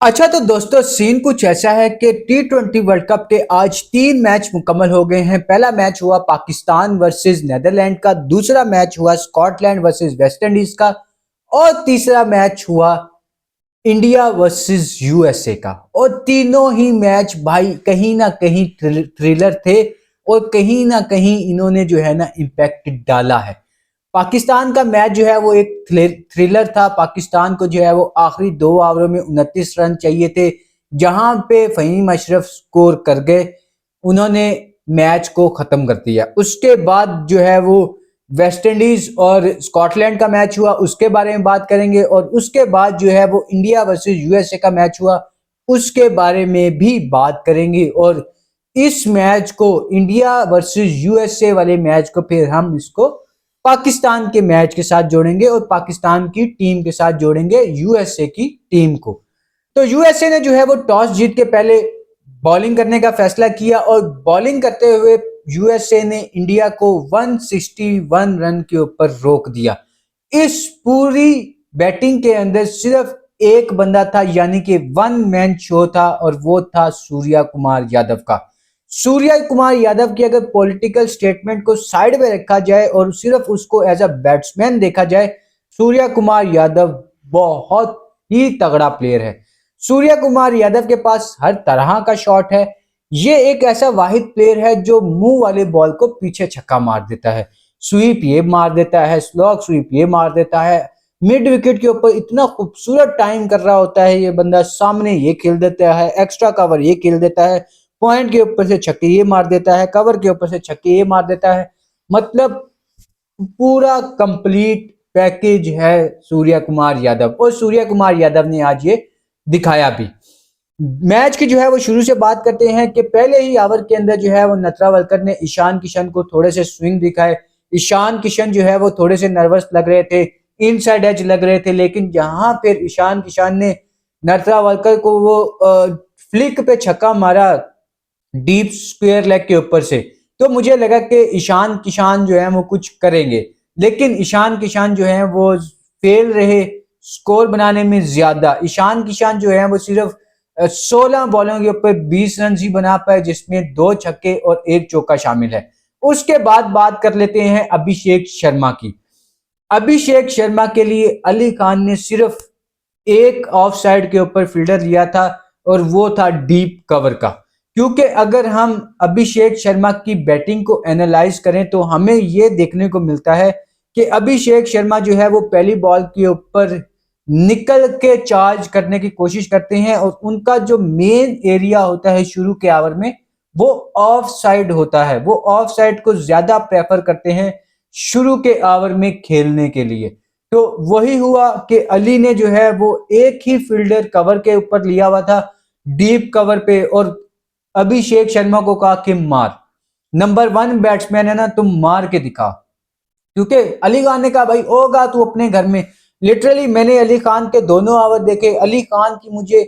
अच्छा तो दोस्तों सीन कुछ ऐसा है कि T20 वर्ल्ड कप के आज 3 मैच मुकम्मल हो गए हैं। पहला मैच हुआ पाकिस्तान वर्सेस नेदरलैंड का, दूसरा मैच हुआ स्कॉटलैंड वर्सेस वेस्ट इंडीज का और तीसरा मैच हुआ इंडिया वर्सेस यूएसए का। और तीनों ही मैच भाई कहीं ना कहीं थ्रिलर थे और कहीं ना कहीं इन्होंने जो है ना इम्पैक्ट डाला है। पाकिस्तान का मैच जो है वो एक थ्रिलर था। पाकिस्तान को जो है वो आखिरी 2 ओवरों में 29 रन चाहिए थे, जहां पे फहीम अशरफ स्कोर कर गए। उन्होंने मैच को खत्म कर दिया। उसके बाद जो है वो वेस्ट इंडीज और स्कॉटलैंड का मैच हुआ, उसके बारे में बात करेंगे। और उसके बाद जो है वो इंडिया वर्सेस यूएसए का मैच हुआ, उसके बारे में भी बात करेंगे। और इस मैच को, इंडिया वर्सेस यूएसए वाले मैच को, फिर हम इसको पाकिस्तान के मैच के साथ जोड़ेंगे और पाकिस्तान की टीम के साथ जोड़ेंगे यूएसए की टीम को। तो यूएसए ने जो है वो टॉस जीत के पहले बॉलिंग करने का फैसला किया और बॉलिंग करते हुए यूएसए ने इंडिया को 161 रन के ऊपर रोक दिया। इस पूरी बैटिंग के अंदर सिर्फ एक बंदा था, यानी कि वन मैन शो था, और वो था सूर्या कुमार यादव का। सूर्या कुमार यादव की अगर पॉलिटिकल स्टेटमेंट को साइड में रखा जाए और सिर्फ उसको एज अ बैट्समैन देखा जाए, सूर्या कुमार यादव बहुत ही तगड़ा प्लेयर है। सूर्या कुमार यादव के पास हर तरह का शॉट है। ये एक ऐसा वाहिद प्लेयर है जो मुंह वाले बॉल को पीछे छक्का मार देता है, स्वीप ये मार देता है, स्लॉग स्वीप ये मार देता है, मिड विकेट के ऊपर इतना खूबसूरत टाइम कर रहा होता है ये बंदा, सामने ये खेल देता है, एक्स्ट्रा कवर ये खेल देता है, पॉइंट के ऊपर से छक्के ये मार देता है, कवर के ऊपर से छक्के ये मार देता है। मतलब पूरा कंप्लीट पैकेज है सूर्या कुमार यादव, और सूर्या कुमार यादव ने आज ये दिखाया भी। मैच की जो है वो शुरू से बात करते हैं कि पहले ही ओवर के अंदर जो है वो नटरावलकर ने ईशान किशन को थोड़े से स्विंग दिखाए। ईशान किशन जो है वो थोड़े से नर्वस लग रहे थे, इनसाइड एज लग रहे थे, लेकिन जहां फिर ईशान किशन ने नटरावलकर को वो फ्लिक पे छक्का मारा डीप स्क्वायर लेग के ऊपर से, तो मुझे लगा कि ईशान किशन जो है वो कुछ करेंगे। लेकिन ईशान किशन जो है वो फेल रहे स्कोर बनाने में। ज्यादा ईशान किशन जो है वो सिर्फ 16 बॉलों के ऊपर 20 रन ही बना पाए, जिसमें 2 छक्के और 1 चौका शामिल है। उसके बाद बात कर लेते हैं अभिषेक शर्मा की। अभिषेक शर्मा के लिए अली खान ने सिर्फ एक ऑफ साइड के ऊपर फील्डर लिया था, और वो था डीप कवर का। क्योंकि अगर हम अभिषेक शर्मा की बैटिंग को एनालाइज करें तो हमें ये देखने को मिलता है कि अभिषेक शर्मा जो है वो पहली बॉल के ऊपर निकल के चार्ज करने की कोशिश करते हैं, और उनका जो मेन एरिया होता है शुरू के ओवर में वो ऑफ साइड होता है। वो ऑफ साइड को ज्यादा प्रेफर करते हैं शुरू के ओवर में खेलने के लिए। तो वही हुआ कि अली ने जो है वो एक ही फील्डर कवर के ऊपर लिया हुआ था, डीप कवर पे, और अभिषेक शर्मा को कहा कि मार, नंबर 1 बैट्समैन है ना, तुम मार के दिखा। क्योंकि अली खान ने कहा भाई होगा तू अपने घर में। लिटरली मैंने अली खान के दोनों ओवर देखे। अली खान की मुझे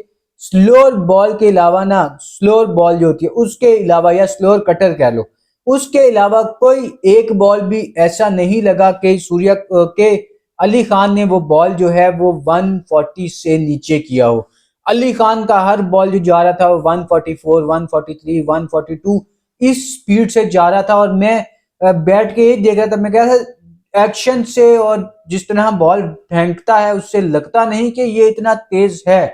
स्लोअर बॉल के अलावा ना, स्लोअर बॉल जो होती है उसके अलावा, या स्लोअर कटर कह लो, उसके अलावा कोई एक बॉल भी ऐसा नहीं लगा कि सूर्या के अली खान ने वो बॉल जो है वो 140 से नीचे किया हो। अली खान का हर बॉल जो जा रहा था वो 144, 143, 142 इस स्पीड से जा रहा था। और मैं बैठ के ही देख रहा था। मैं कह रहा था एक्शन से और जिस तरह बॉल फेंकता है उससे लगता नहीं कि ये इतना तेज है।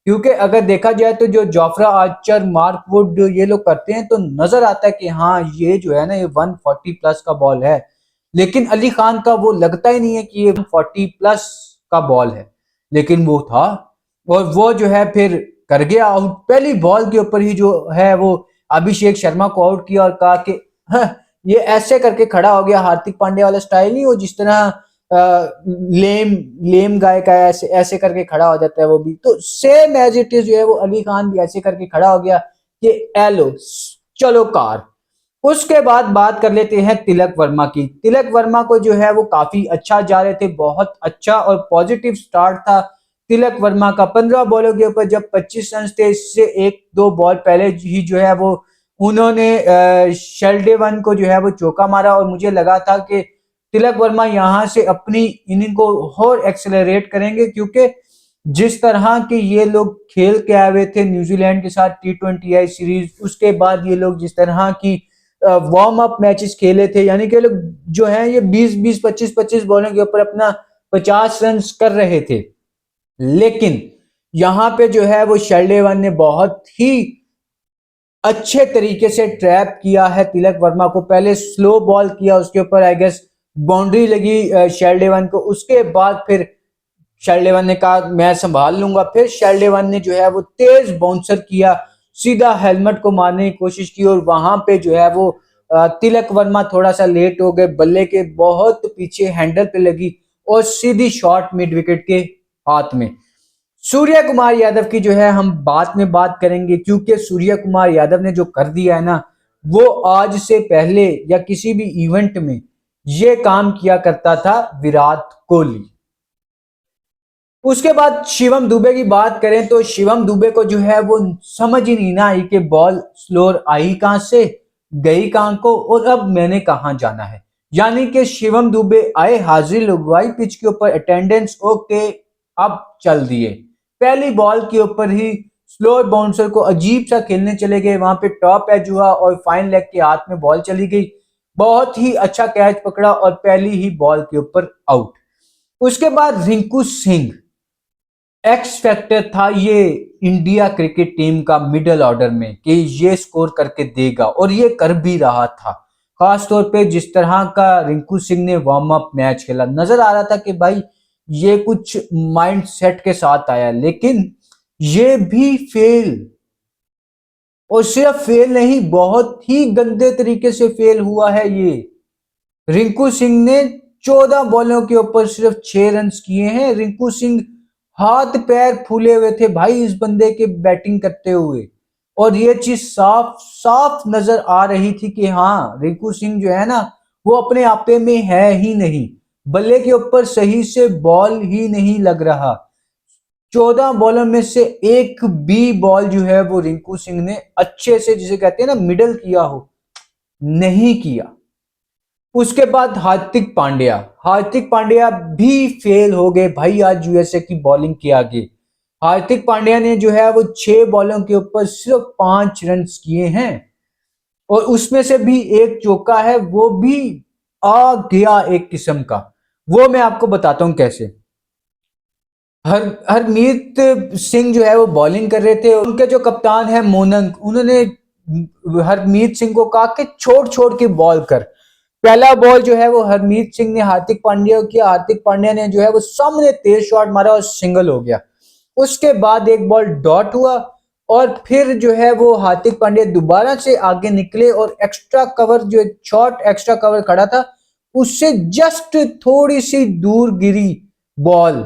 क्योंकि अगर देखा जाए तो जो जोफ्रा आर्चर, मार्क वुड ये लोग करते हैं तो नजर आता है कि हाँ ये जो है ना ये 140 प्लस का बॉल है। लेकिन अली खान का वो लगता ही नहीं है कि ये 140 प्लस का बॉल है, लेकिन वो था। और वो जो है फिर कर गया आउट। पहली बॉल के ऊपर ही जो है वो अभिषेक शर्मा को आउट किया और कहा कि हाँ, ये ऐसे करके खड़ा हो गया, हार्दिक पांड्या वाला स्टाइल नहीं, वो जिस तरह लेम लेम गाय का ऐसे ऐसे करके खड़ा हो जाता है, वो भी तो सेम एज इट इज जो है वो अली खान भी ऐसे करके खड़ा हो गया कि एलो चलो कार। उसके बाद बात कर लेते हैं तिलक वर्मा की। तिलक वर्मा को जो है वो काफी अच्छा जा रहे थे, बहुत अच्छा और पॉजिटिव स्टार्ट था तिलक वर्मा का। 15 बॉलों के ऊपर जब 25 रन थे, इससे 1-2 बॉल पहले ही जो है वो उन्होंने शेल्डेवन को जो है वो चौका मारा, और मुझे लगा था कि तिलक वर्मा यहाँ से अपनी इनिंग को और एक्सेलरेट करेंगे। क्योंकि जिस तरह के ये लोग खेल के आए हुए थे न्यूजीलैंड के साथ T20I सीरीज, उसके बाद ये लोग जिस तरह की वार्म अप मैचेस खेले थे, यानी कि लोग जो है ये 20-20 25-25 बॉलों के ऊपर अपना 50 रन कर रहे थे। लेकिन यहां पे जो है वो शेल्डेवन ने बहुत ही अच्छे तरीके से ट्रैप किया है तिलक वर्मा को। पहले स्लो बॉल किया, उसके ऊपर आई गेस बाउंड्री लगी शेल्डेवन को। उसके बाद फिर शेल्डेवन ने कहा मैं संभाल लूंगा। फिर शेल्डेवन ने जो है वो तेज बाउंसर किया, सीधा हेलमेट को मारने की कोशिश की, और वहां पे जो है वो तिलक वर्मा थोड़ा सा लेट हो गए, बल्ले के बहुत पीछे हैंडल पे लगी और सीधी शॉट मिड विकेट के हाथ में। सूर्य कुमार यादव की जो है हम बाद में बात करेंगे, क्योंकि सूर्य कुमार यादव ने जो कर दिया है ना, वो आज से पहले या किसी भी इवेंट में ये काम किया करता था विराट कोहली। उसके बाद शिवम दुबे की बात करें तो शिवम दुबे को जो है वो समझ ही नहीं ना आई कि बॉल स्लोर आई कहां से, गई कहां को, और अब मैंने कहां जाना है। यानी कि शिवम दुबे आए, हाजिरी लगवाई पिच के ऊपर, अटेंडेंस ओके, अब चल दिए। पहली बॉल के ऊपर ही स्लोर बाउंसर को अजीब सा खेलने चले गए, वहां पे टॉप एज हुआ और फाइन लेग के हाथ में बॉल चली गई। बहुत ही अच्छा कैच पकड़ा और पहली ही बॉल के ऊपर आउट। उसके बाद रिंकू सिंह एक्स फैक्टर था ये इंडिया क्रिकेट टीम का मिडिल ऑर्डर में, कि ये स्कोर करके देगा, और ये कर भी रहा था। खास तौर पे जिस तरह का रिंकू सिंह ने वार्म अप मैच खेला, नजर आ रहा था कि भाई ये कुछ माइंड सेट के साथ आया, लेकिन ये भी फेल, और सिर्फ फेल नहीं, बहुत ही गंदे तरीके से फेल हुआ है ये। रिंकू सिंह ने 14 बॉलों के ऊपर सिर्फ 6 रन किए हैं। रिंकू सिंह हाथ पैर फूले हुए थे भाई इस बंदे के बैटिंग करते हुए, और ये चीज साफ साफ नजर आ रही थी कि हाँ, रिंकू सिंह जो है ना वो अपने आपे में है ही नहीं, बल्ले के ऊपर सही से बॉल ही नहीं लग रहा। 14 बॉलों में से एक भी बॉल जो है वो रिंकू सिंह ने अच्छे से, जिसे कहते हैं ना मिडल किया हो, नहीं किया। उसके बाद हार्दिक पांड्या भी फेल हो गए भाई आज यूएसए की बॉलिंग के आगे। हार्दिक पांड्या ने जो है वो 6 बॉलों के ऊपर सिर्फ 5 रन किए हैं, और उसमें से भी एक चौका है, वो भी आ गया एक किस्म का। वो मैं आपको बताता हूं कैसे। हरमीत सिंह जो है वो बॉलिंग कर रहे थे, उनके जो कप्तान है मोनंग, उन्होंने हरमीत सिंह को कहा कि छोड़ छोड़ के बॉल कर। पहला बॉल जो है वो हरमीत सिंह ने हार्दिक पांड्या को किया, हार्दिक पांड्या ने जो है वो सामने तेज शॉट मारा और सिंगल हो गया। उसके बाद एक बॉल डॉट हुआ, और फिर जो है वो हार्दिक पांड्या दोबारा से आगे निकले, और एक्स्ट्रा कवर जो शॉट एक्स्ट्रा कवर खड़ा था उससे जस्ट थोड़ी सी दूर गिरी बॉल,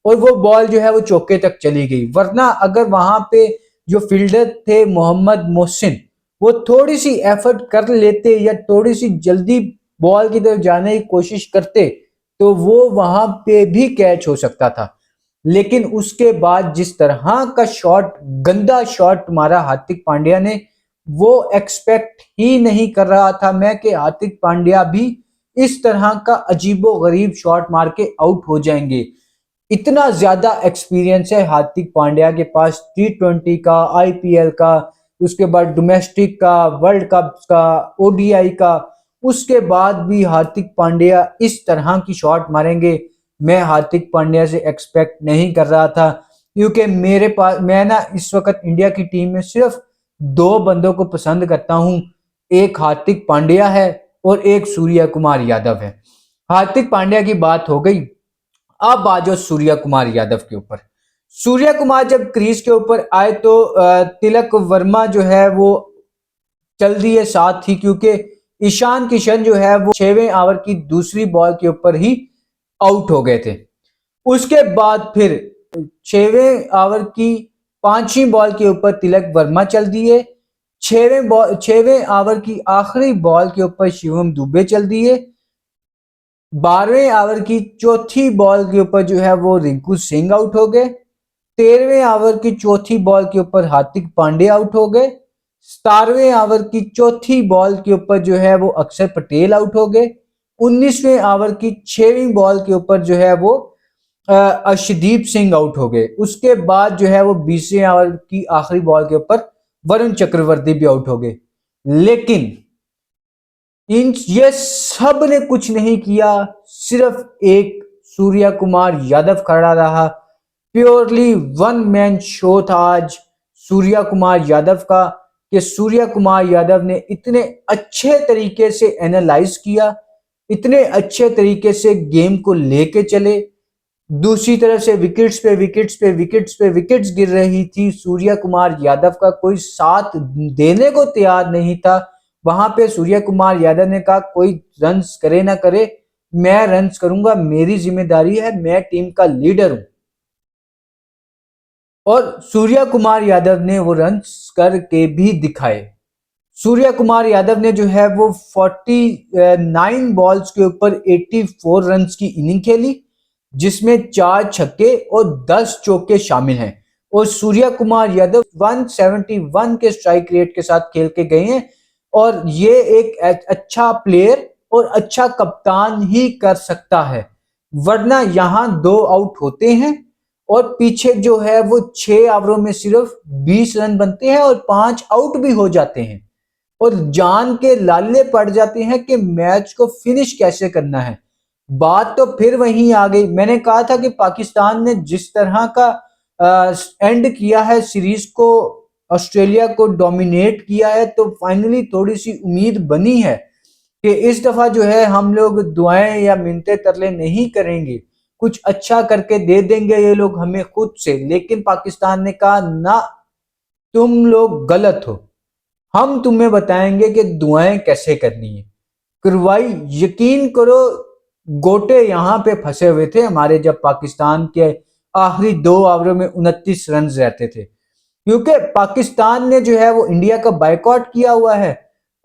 और वो बॉल जो है वो चौके तक चली गई। वरना अगर वहां पे जो फील्डर थे मोहम्मद मोहसिन, वो थोड़ी सी एफर्ट कर लेते या थोड़ी सी जल्दी बॉल की तरफ जाने की कोशिश करते, तो वो वहां पे भी कैच हो सकता था। लेकिन उसके बाद जिस तरह का शॉट, गंदा शॉट मारा हार्दिक पांड्या ने, वो एक्सपेक्ट ही नहीं कर रहा था मैं कि हार्दिक पांड्या भी इस तरह का अजीबो गरीब शॉट मार के आउट हो जाएंगे। इतना ज्यादा एक्सपीरियंस है हार्दिक पांड्या के पास, T20 का, आईपीएल का, उसके बाद डोमेस्टिक का, वर्ल्ड कप का, ओडीआई का। उसके बाद भी हार्दिक पांड्या इस तरह की शॉट मारेंगे, मैं हार्दिक पांड्या से एक्सपेक्ट नहीं कर रहा था। क्योंकि मेरे पास, मैं ना इस वक्त इंडिया की टीम में सिर्फ 2 बंदों को पसंद करता हूं, एक हार्दिक पांड्या है और एक सूर्य कुमार यादव है। हार्दिक पांड्या की बात हो गई, अब आ जाओ सूर्य कुमार यादव के ऊपर। सूर्य कुमार जब क्रीज के ऊपर आए तो तिलक वर्मा जो है वो चल दिए साथ ही, क्योंकि ईशान किशन जो है वो 6वें ओवर की दूसरी बॉल के ऊपर ही आउट हो गए थे। उसके बाद फिर 6वें ओवर की 5वीं बॉल के ऊपर तिलक वर्मा चल दिए। 6वें ओवर की आखिरी बॉल के ऊपर शिवम दुबे चल दिए। 12वें ओवर की चौथी बॉल के ऊपर जो है वो रिंकू सिंह आउट हो गए। 13वें ओवर की चौथी बॉल के ऊपर हार्दिक पांड्या आउट हो गए। 17वें ओवर की चौथी बॉल के ऊपर जो है वो अक्षर पटेल आउट हो गए। 19वें ओवर की 6वीं बॉल के ऊपर जो है वो अर्शदीप सिंह आउट हो गए। उसके बाद जो है वो 20वें ओवर की आखिरी बॉल के ऊपर वरुण चक्रवर्ती भी आउट हो गए। लेकिन इन ये सब ने कुछ नहीं किया, सिर्फ एक सूर्या कुमार यादव खड़ा रहा। प्योरली वन मैन शो था आज सूर्या कुमार यादव का, कि सूर्या कुमार यादव ने इतने अच्छे तरीके से एनालाइज किया, इतने अच्छे तरीके से गेम को लेके चले। दूसरी तरफ से विकेट्स पे विकेट्स पे विकेट्स पे विकेट्स गिर रही थी, सूर्या कुमार यादव का कोई साथ देने को तैयार नहीं था। वहां पे सूर्या कुमार यादव ने कहा कोई रन्स करे ना करे, मैं रन्स करूंगा, मेरी जिम्मेदारी है, मैं टीम का लीडर हूं। और सूर्या कुमार यादव ने वो रन्स करके भी दिखाए। सूर्या कुमार यादव ने जो है वो 49 बॉल्स के ऊपर 84 रन्स की इनिंग खेली, जिसमें 4 छक्के और 10 चौके शामिल हैं। और सूर्या कुमार यादव 171 के स्ट्राइक रेट के साथ खेल के गए हैं, और ये एक अच्छा प्लेयर और अच्छा कप्तान ही कर सकता है। वरना यहां 2 आउट होते हैं और पीछे जो है वो 6 ओवरों में सिर्फ 20 रन बनते हैं और 5 आउट भी हो जाते हैं, और जान के लाले पड़ जाते हैं कि मैच को फिनिश कैसे करना है। बात तो फिर वहीं आ गई। मैंने कहा था कि पाकिस्तान ने जिस तरह का एंड किया है सीरीज को, ऑस्ट्रेलिया को डोमिनेट किया है, तो फाइनली थोड़ी सी उम्मीद बनी है कि इस दफा जो है हम लोग दुआएं या मिन्नतें तरले नहीं करेंगे, कुछ अच्छा करके दे देंगे ये लोग हमें खुद से। लेकिन पाकिस्तान ने कहा ना, तुम लोग गलत हो, हम तुम्हें बताएंगे कि दुआएं कैसे करनी है। करवाई, यकीन करो गोटे यहां पे फंसे हुए थे हमारे, जब पाकिस्तान के आखिरी 2 ओवरों में 29 रन रहते थे, क्योंकि पाकिस्तान ने जो है वो इंडिया का बायकॉट किया हुआ है।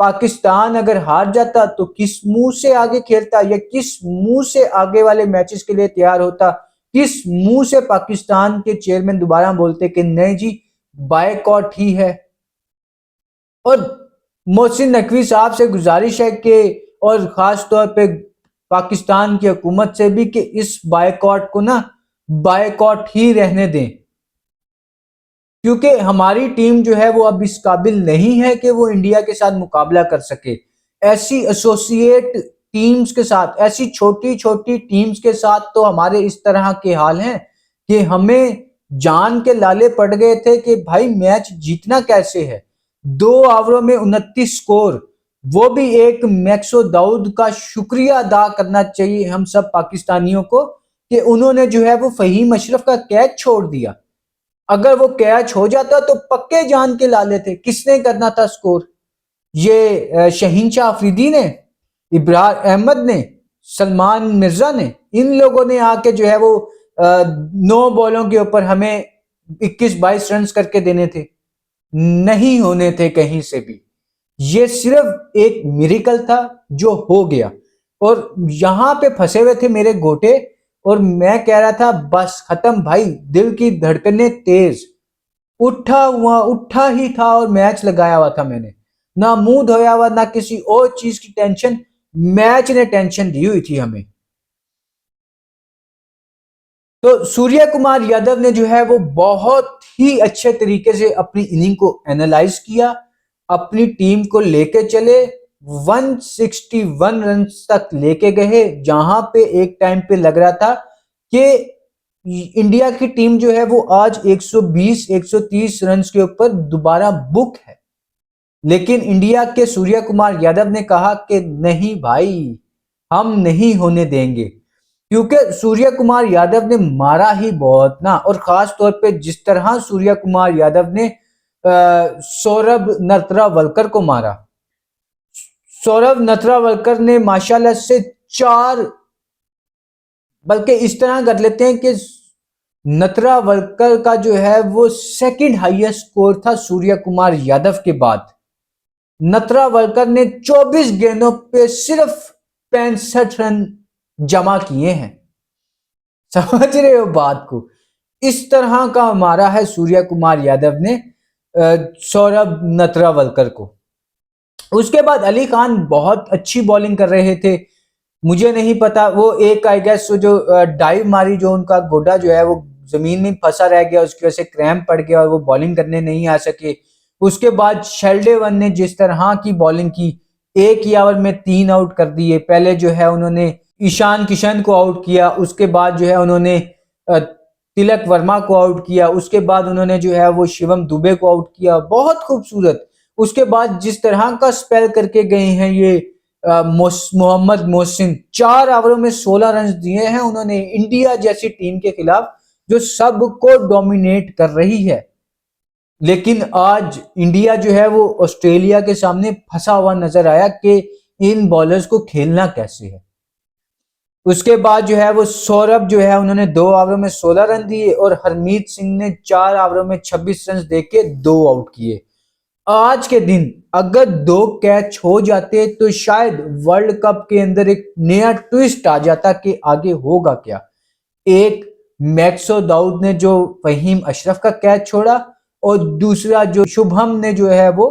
पाकिस्तान अगर हार जाता तो किस मुंह से आगे खेलता, या किस मुंह से आगे वाले मैचेस के लिए तैयार होता, किस मुंह से पाकिस्तान के चेयरमैन दोबारा बोलते कि नहीं जी बायकॉट ही है। और मोहसिन नकवी साहब से गुजारिश है कि, और खास तौर पे पाकिस्तान की हुकूमत से भी, कि इस बायकॉट को ना बायकॉट ही रहने दें, क्योंकि हमारी टीम जो है वो अब इस काबिल नहीं है कि वो इंडिया के साथ मुकाबला कर सके। ऐसी एसोसिएट टीम्स के साथ, ऐसी छोटी छोटी टीम्स के साथ तो हमारे इस तरह के हाल हैं कि हमें जान के लाले पड़ गए थे कि भाई मैच जीतना कैसे है। 2 ओवरों में 29 स्कोर, वो भी एक मैक्सो दाऊद का शुक्रिया अदा करना चाहिए हम सब पाकिस्तानियों को, कि उन्होंने जो है वो फहीम अशरफ का कैच छोड़ दिया। अगर वो कैच हो जाता तो पक्के जान के लाले थे। किसने करना था स्कोर? ये शहीन शाह अफरीदी ने, इब्रार अहमद ने, सलमान मिर्जा ने, इन लोगों ने आके जो है वो 9 बॉलों के ऊपर हमें 21-22 रन करके देने थे, नहीं होने थे कहीं से भी। ये सिर्फ एक मिरेकल था जो हो गया, और यहां पे फंसे हुए थे मेरे गोटे, और मैं कह रहा था बस खत्म भाई, दिल की धड़कनें तेज, उठा ही था और मैच लगाया हुआ था मैंने, ना मुंह धोया हुआ, ना किसी और चीज की टेंशन, मैच ने टेंशन दी हुई थी हमें। तो सूर्या कुमार यादव ने जो है वो बहुत ही अच्छे तरीके से अपनी इनिंग को एनालाइज किया, अपनी टीम को लेके चले, 161 रन तक लेके गए, जहां पे एक टाइम पे लग रहा था कि इंडिया की टीम जो है वो आज 120-130 रन के ऊपर दोबारा बुक है। लेकिन इंडिया के सूर्या कुमार यादव ने कहा कि नहीं भाई, हम नहीं होने देंगे, क्योंकि सूर्या कुमार यादव ने मारा ही बहुत ना। और खास तौर पे जिस तरह सूर्या कुमार यादव ने सौरभ नटरावलकर को मारा, सौरभ नटरावलकर ने माशाल्लाह से 4, बल्कि इस तरह कर लेते हैं कि नटरावलकर का जो है वो सेकंड हाईएस्ट स्कोर था सूर्या कुमार यादव के बाद। नटरावलकर ने 24 गेंदों पे सिर्फ 65 रन जमा किए हैं। समझ रहे हो बात को? इस तरह का मारा है सूर्या कुमार यादव ने सौरभ नटरावलकर को। उसके बाद अली खान बहुत अच्छी बॉलिंग कर रहे थे, मुझे नहीं पता, वो एक आई गेस जो डाइव मारी, जो उनका गोडा जो है वो जमीन में फंसा रह गया, उसकी वजह से क्रैम्प पड़ गया और वो बॉलिंग करने नहीं आ सके। उसके बाद शेल्डेवन ने जिस तरह की बॉलिंग की, एक ही ओवर में 3 आउट कर दिए। पहले जो है उन्होंने ईशान किशन को आउट किया, उसके बाद जो है उन्होंने तिलक वर्मा को आउट किया, उसके बाद उन्होंने जो है वो शिवम दुबे को आउट किया, बहुत खूबसूरत। उसके बाद जिस तरह का स्पेल करके गए हैं ये मोहम्मद मोहसिन, 4 ओवरों में 16 रन दिए हैं उन्होंने इंडिया जैसी टीम के खिलाफ जो सबको डोमिनेट कर रही है। लेकिन आज इंडिया जो है वो ऑस्ट्रेलिया के सामने फंसा हुआ नजर आया कि इन बॉलर्स को खेलना कैसे है। उसके बाद जो है वो सौरभ जो है उन्होंने 2 ओवरों में 16 रन दिए और हरमीत सिंह ने 4 ओवरों में 26 रन देके 2 आउट किए। आज के दिन अगर 2 कैच हो जाते तो शायद वर्ल्ड कप के अंदर एक नया ट्विस्ट आ जाता कि आगे होगा क्या। एक मैक्सो दाऊद ने जो फहीम अशरफ का कैच छोड़ा और दूसरा जो शुभम ने जो है वो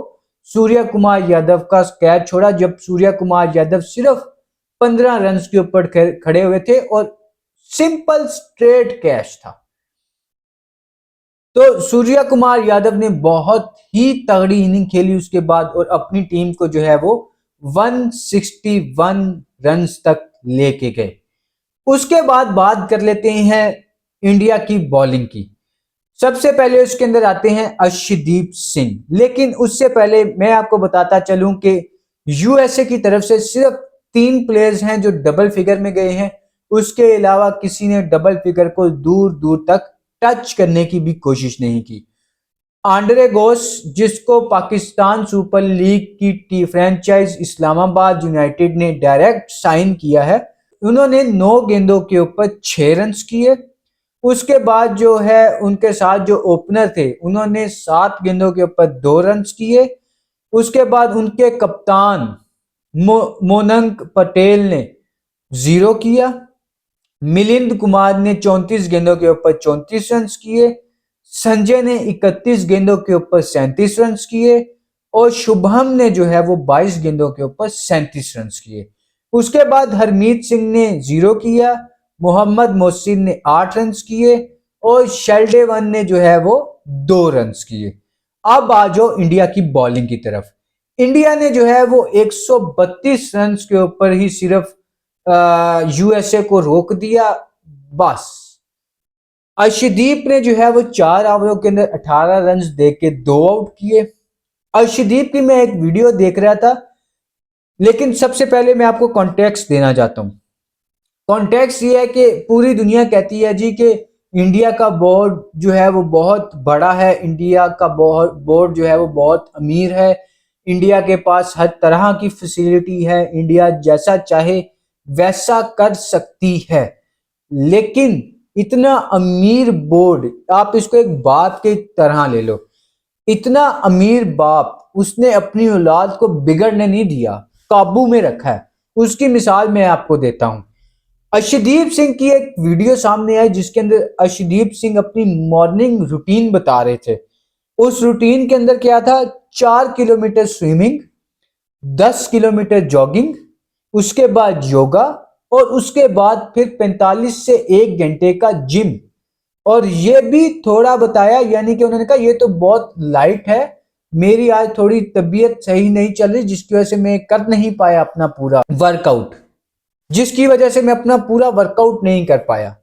सूर्य कुमार यादव का कैच छोड़ा, जब सूर्य कुमार यादव सिर्फ 15 रन के ऊपर खड़े हुए थे और सिंपल स्ट्रेट कैच था। तो सूर्य कुमार यादव ने बहुत ही तगड़ी इनिंग खेली उसके बाद और अपनी टीम को जो है वो 161 रन तक लेके गए। उसके बाद बात कर लेते हैं इंडिया की बॉलिंग की। सबसे पहले उसके अंदर आते हैं अर्शदीप सिंह, लेकिन उससे पहले मैं आपको बताता चलूं कि यूएसए की तरफ से सिर्फ 3 प्लेयर्स हैं जो डबल फिगर में गए हैं, उसके अलावा किसी ने डबल फिगर को दूर दूर तक टच करने की भी कोशिश नहीं की। आंद्रे घोष, जिसको पाकिस्तान सुपर लीग की फ्रेंचाइज इस्लामाबाद यूनाइटेड ने डायरेक्ट साइन किया है, उन्होंने 9 गेंदों के ऊपर 6 रन किए। उसके बाद जो है उनके साथ जो ओपनर थे उन्होंने 7 गेंदों के ऊपर 2 रन किए। उसके बाद उनके कप्तान मोनंक पटेल ने 0 किया। मिलिंद कुमार ने 34 गेंदों के ऊपर 34 रन किए। संजय ने 31 गेंदों के ऊपर 37 रन किए और शुभम ने जो है वो 22 गेंदों के ऊपर 37 रन किए। उसके बाद हरमीत सिंह ने 0 किया, मोहम्मद मोहसिन ने 8 रन किए और शेल्डेवन ने जो है वो 2 रन किए। अब आ जाओ इंडिया की बॉलिंग की तरफ। इंडिया ने जो है वो 132 रन के ऊपर ही सिर्फ यूएसए को रोक दिया बस। अर्शदीप ने जो है वो 4 ओवरों के अंदर 18 रन देके 2 आउट किए। अर्शदीप की मैं एक वीडियो देख रहा था, लेकिन सबसे पहले मैं आपको कॉन्टेक्स्ट देना चाहता हूं। कॉन्टेक्स्ट ये है कि पूरी दुनिया कहती है जी कि इंडिया का बोर्ड जो है वो बहुत बड़ा है, इंडिया का बोर्ड जो है वो बहुत अमीर है, इंडिया के पास हर तरह की फैसिलिटी है, इंडिया जैसा चाहे वैसा कर सकती है। लेकिन इतना अमीर बोर्ड, आप इसको एक बाप के तरह ले लो, इतना अमीर बाप उसने अपनी औलाद को बिगड़ने नहीं दिया, काबू में रखा है। उसकी मिसाल मैं आपको देता हूं। अर्शदीप सिंह की एक वीडियो सामने आई जिसके अंदर अर्शदीप सिंह अपनी मॉर्निंग रूटीन बता रहे थे। उस रूटीन के अंदर क्या था, 4 किलोमीटर स्विमिंग, 10 किलोमीटर जॉगिंग, उसके बाद योगा और उसके बाद फिर 45 से 1 घंटे का जिम। और ये भी थोड़ा बताया, यानी कि उन्होंने कहा ये तो बहुत लाइट है, मेरी आज थोड़ी तबीयत सही नहीं चल रही जिसकी वजह से मैं कर नहीं पाया अपना पूरा वर्कआउट, जिसकी वजह से मैं अपना पूरा वर्कआउट नहीं कर पाया।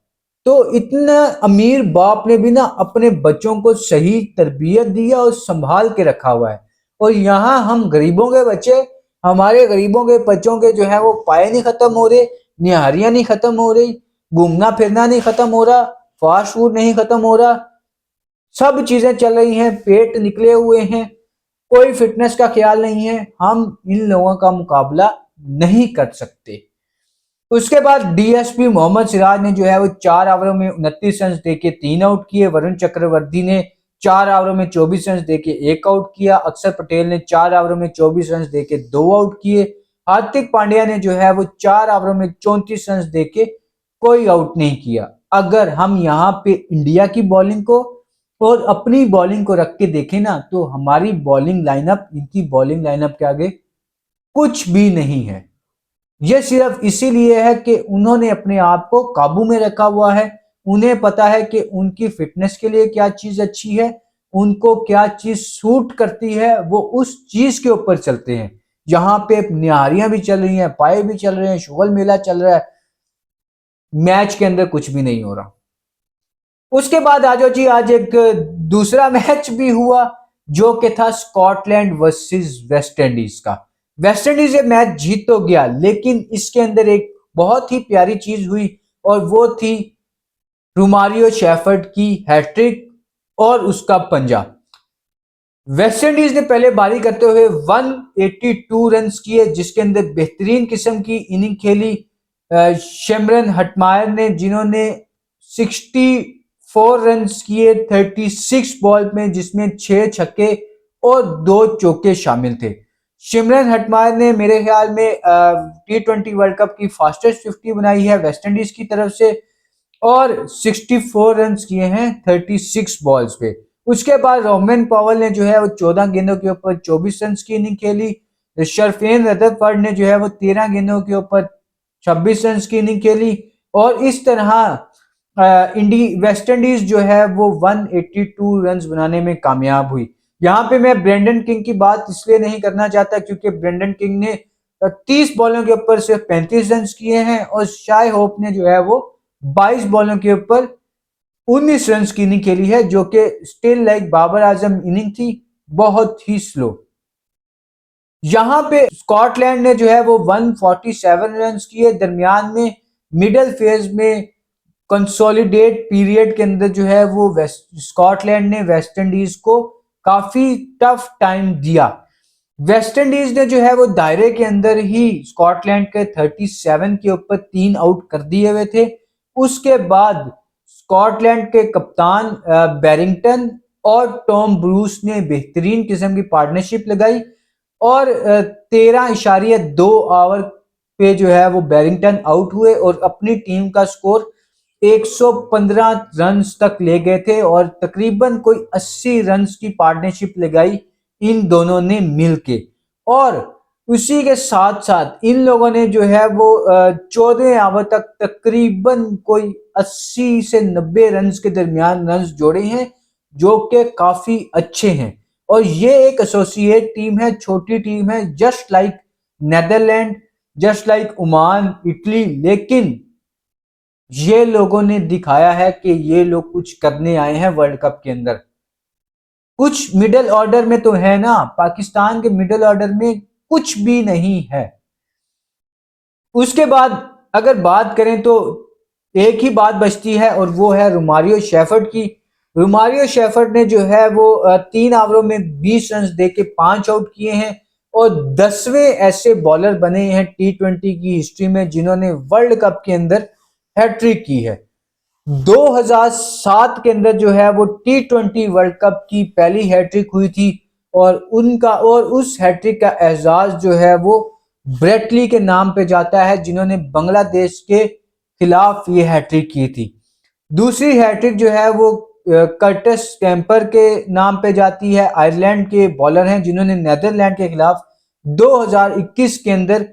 तो इतना अमीर बाप ने भी ना अपने बच्चों को सही तरबियत दिया और संभाल के रखा हुआ है। और यहाँ हम गरीबों के बच्चे, हमारे गरीबों के बच्चों के जो है वो पाए नहीं खत्म हो रहे, निहारियां नहीं खत्म हो रही, घूमना फिरना नहीं खत्म हो रहा, फास्ट फूड नहीं खत्म हो रहा, सब चीजें चल रही हैं, पेट निकले हुए हैं, कोई फिटनेस का ख्याल नहीं है। हम इन लोगों का मुकाबला नहीं कर सकते। उसके बाद डीएसपी मोहम्मद सिराज ने जो है वो 4 ओवरों में 29 रन देके 3 आउट किए। वरुण चक्रवर्ती ने 4 ओवरों में 24 रन देके 1 आउट किया। अक्षर पटेल ने 4 ओवरों में 24 रन देके 2 आउट किए। हार्दिक पांड्या ने जो है वो 4 ओवरों में 34 रन देके कोई आउट नहीं किया। अगर हम यहाँ पे इंडिया की बॉलिंग को और अपनी बॉलिंग को रख के देखें ना, तो हमारी बॉलिंग लाइनअप इनकी बॉलिंग लाइनअप के आगे कुछ भी नहीं है। ये सिर्फ इसीलिए है कि उन्होंने अपने आप को काबू में रखा हुआ है। उन्हें पता है कि उनकी फिटनेस के लिए क्या चीज अच्छी है, उनको क्या चीज सूट करती है, वो उस चीज के ऊपर चलते हैं। यहाँ पे निहारियां भी चल रही हैं, पाए भी चल रहे हैं, शुगल मेला चल रहा है, मैच के अंदर कुछ भी नहीं हो रहा। उसके बाद आ जाओ जी, आज एक दूसरा मैच भी हुआ जो कि था स्कॉटलैंड वर्सेस वेस्ट इंडीज का। वेस्ट इंडीज ये मैच जीत तो गया, लेकिन इसके अंदर एक बहुत ही प्यारी चीज हुई और वो थी रोमारियो शेफर्ड की हैट्रिक और उसका पंजा। वेस्ट इंडीज ने पहले बारी करते हुए 182 रन्स किए, जिसके अंदर बेहतरीन किस्म की इनिंग खेली शिमरन हटमायर ने, जिन्होंने 64 रन्स किए 36 बॉल में, जिसमें 6 छक्के और 2 चौके शामिल थे। शिमरन हटमायर ने मेरे ख्याल में T20 वर्ल्ड कप की फास्टेस्ट 50 बनाई है वेस्ट इंडीज की तरफ से, और 64 रन्स किए हैं 36 बॉल्स पे। उसके बाद रोहमन पॉवल ने जो है वो 14 गेंदों के ऊपर 24 रन की इनिंग खेली। शरफेन रदरफर्ड ने जो है वो 13 गेंदों के ऊपर 26 रन की इनिंग खेली। और इस तरह वेस्ट इंडीज जो है वो 182 रन बनाने में कामयाब हुई। यहाँ पे मैं ब्रेंडन किंग की बात इसलिए नहीं करना चाहता क्योंकि ब्रेंडन किंग ने 30 बॉलों के ऊपर सिर्फ 35 रन किए हैं, और शाय होप ने जो है वो 22 बॉलों के ऊपर 19 रन की इनिंग खेली है, जो कि still like Babar Azam inning थी, बहुत ही स्लो। यहां पे स्कॉटलैंड ने जो है वो 147 रन किए। दरमियान में मिडिल फेज में कंसोलिडेट पीरियड के अंदर जो है वो स्कॉटलैंड ने वेस्ट इंडीज को काफी टफ टाइम दिया। वेस्ट इंडीज ने जो है वो दायरे के अंदर ही स्कॉटलैंड के 37 के ऊपर 3 आउट कर दिए हुए थे। उसके बाद स्कॉटलैंड के कप्तान बैरिंगटन और टॉम ब्रूस ने बेहतरीन किस्म की पार्टनरशिप लगाई, और 13.2 ओवर पे जो है वो बैरिंगटन आउट हुए और अपनी टीम का स्कोर 115 रन तक ले गए थे, और तकरीबन कोई 80 रन की पार्टनरशिप लगाई इन दोनों ने मिलके। और उसी के साथ साथ इन लोगों ने जो है वो 14 ओवर तक तकरीबन कोई 80 से 90 रन के दरमियान रन जोड़े हैं, जो कि काफी अच्छे हैं। और ये एक एसोसिएट टीम है, छोटी टीम है, just like Netherland, just like Oman, Italy, लेकिन ये लोगों ने दिखाया है कि ये लोग कुछ करने आए हैं वर्ल्ड कप के अंदर। कुछ मिडिल ऑर्डर में तो है ना, पाकिस्तान के मिडिल ऑर्डर में कुछ भी नहीं है। उसके बाद अगर बात करें तो एक ही बात बचती है, और वो है रोमारियो शेफर्ड की। रोमारियो शेफर्ड ने जो है वो 3 ओवरों में 20 रन देके 5 आउट किए हैं, और 10वें ऐसे बॉलर बने हैं T20 की हिस्ट्री में जिन्होंने वर्ल्ड कप के अंदर हैट्रिक की है। 2007 के अंदर जो है वो T20 वर्ल्ड कप की पहली हैट्रिक हुई थी, और उस हैट्रिक का एजाज जो है वो ब्रेटली के नाम पे जाता है, जिन्होंने बांग्लादेश के खिलाफ ये हैट्रिक की थी। दूसरी हैट्रिक जो है वो कर्टिस कैंपर के नाम पे जाती है, आयरलैंड के बॉलर हैं जिन्होंने नेदरलैंड के खिलाफ 2021 के अंदर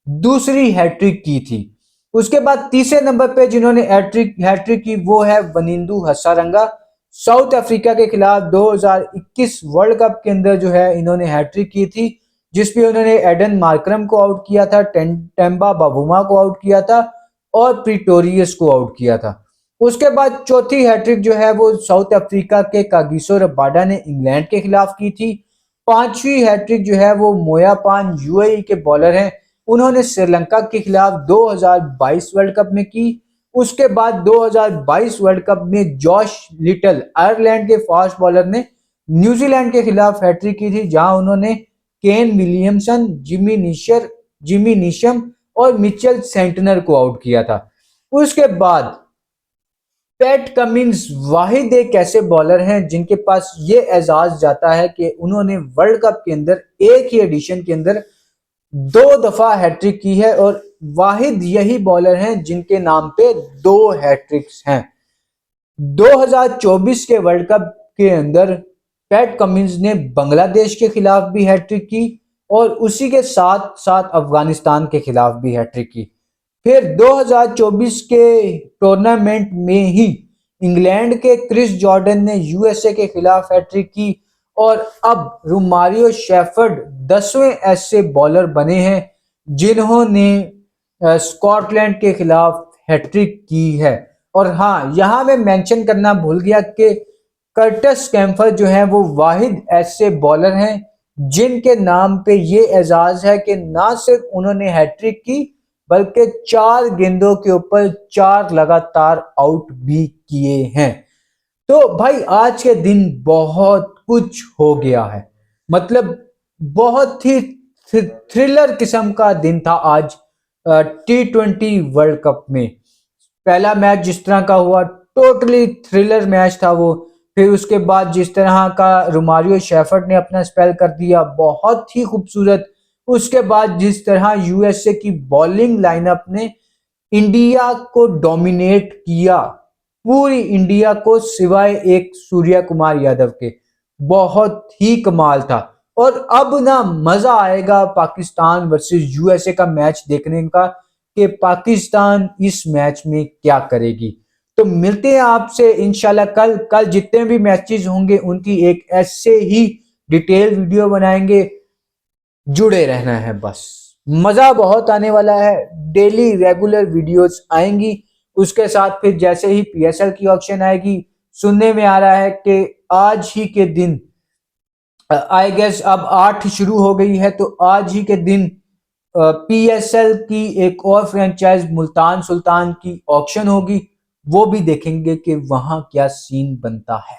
दूसरी हैट्रिक की थी। उसके बाद तीसरे नंबर पे जिन्होंने हैट्रिक की वो है वनिंदु हसारंगा। साउथ अफ्रीका के खिलाफ 2021 वर्ल्ड कप के अंदर जो है इन्होंने हैट्रिक की थी, जिसमें उन्होंने एडन मार्करम को आउट किया था, टेम्बा बाबूमा को आउट किया था, और प्रिटोरियस को आउट किया था। उसके बाद चौथी हैट्रिक जो है वो साउथ अफ्रीका के कागिसो रबाडा ने इंग्लैंड के खिलाफ की थी। पांचवी हैट्रिक जो है वो मोयापान यूएई के बॉलर हैं, उन्होंने श्रीलंका के खिलाफ 2022 वर्ल्ड कप में की। उसके बाद 2022 वर्ल्ड कप में जॉश लिटल आयरलैंड के फास्ट बॉलर ने न्यूजीलैंड के खिलाफ हैट्रिक की थी, जहां उन्होंने केन विलियमसन, जिमी नीशम और मिचेल सेंटनर को आउट किया था। उसके बाद पैट कमिंस वाहिद एक ऐसे बॉलर हैं जिनके पास ये एजाज जाता है कि उन्होंने वर्ल्ड कप के अंदर एक ही एडिशन के अंदर 2 दफा हैट्रिक की है, और वाहिद यही बॉलर हैं जिनके नाम पे 2 हैट्रिक्स हैं। 2024 के वर्ल्ड कप के अंदर पैट कमिंस ने बांग्लादेश के खिलाफ भी हैट्रिक की, और उसी के साथ साथ अफगानिस्तान के खिलाफ भी हैट्रिक की। फिर 2024 के टूर्नामेंट में ही इंग्लैंड के क्रिस जॉर्डन ने यूएसए के खिलाफ हैट्रिक की और अब रोमारियो शेफर्ड 10वें ऐसे बॉलर बने हैं जिन्होंने स्कॉटलैंड के खिलाफ हैट्रिक की है। और हाँ, यहाँ मैं मेंशन करना भूल गया कि कर्टिस कैम्फर जो है वो वाहिद ऐसे बॉलर हैं जिनके नाम पे ये एजाज है कि ना सिर्फ उन्होंने हैट्रिक की बल्कि 4 गेंदों के ऊपर 4 लगातार आउट भी किए हैं। तो भाई आज के दिन बहुत कुछ हो गया है, मतलब बहुत ही थ्रिलर किस्म का दिन था आज T20 वर्ल्ड कप में। पहला मैच जिस तरह का हुआ टोटली थ्रिलर मैच था वो। फिर उसके बाद जिस तरह का रोमारियो शेफर्ड ने अपना स्पेल कर दिया बहुत ही खूबसूरत। उसके बाद जिस तरह यूएसए की बॉलिंग लाइनअप ने इंडिया को डोमिनेट किया, पूरी इंडिया को सिवाय एक सूर्या कुमार यादव के, बहुत ही कमाल था। और अब ना मजा आएगा पाकिस्तान वर्सेस यूएसए का मैच देखने का कि पाकिस्तान इस मैच में क्या करेगी। तो मिलते हैं आपसे इंशाल्लाह कल जितने भी मैचेस होंगे उनकी एक ऐसे ही डिटेल वीडियो बनाएंगे। जुड़े रहना है बस, मजा बहुत आने वाला है। डेली रेगुलर वीडियोस आएंगी। उसके साथ फिर जैसे ही पीएसएल की ऑक्शन आएगी, सुनने में आ रहा है कि आज ही के दिन आई गेस अब 8 शुरू हो गई है, तो आज ही के दिन पीएसएल की एक और फ्रेंचाइज मुल्तान सुल्तान की ऑक्शन होगी। वो भी देखेंगे कि वहां क्या सीन बनता है।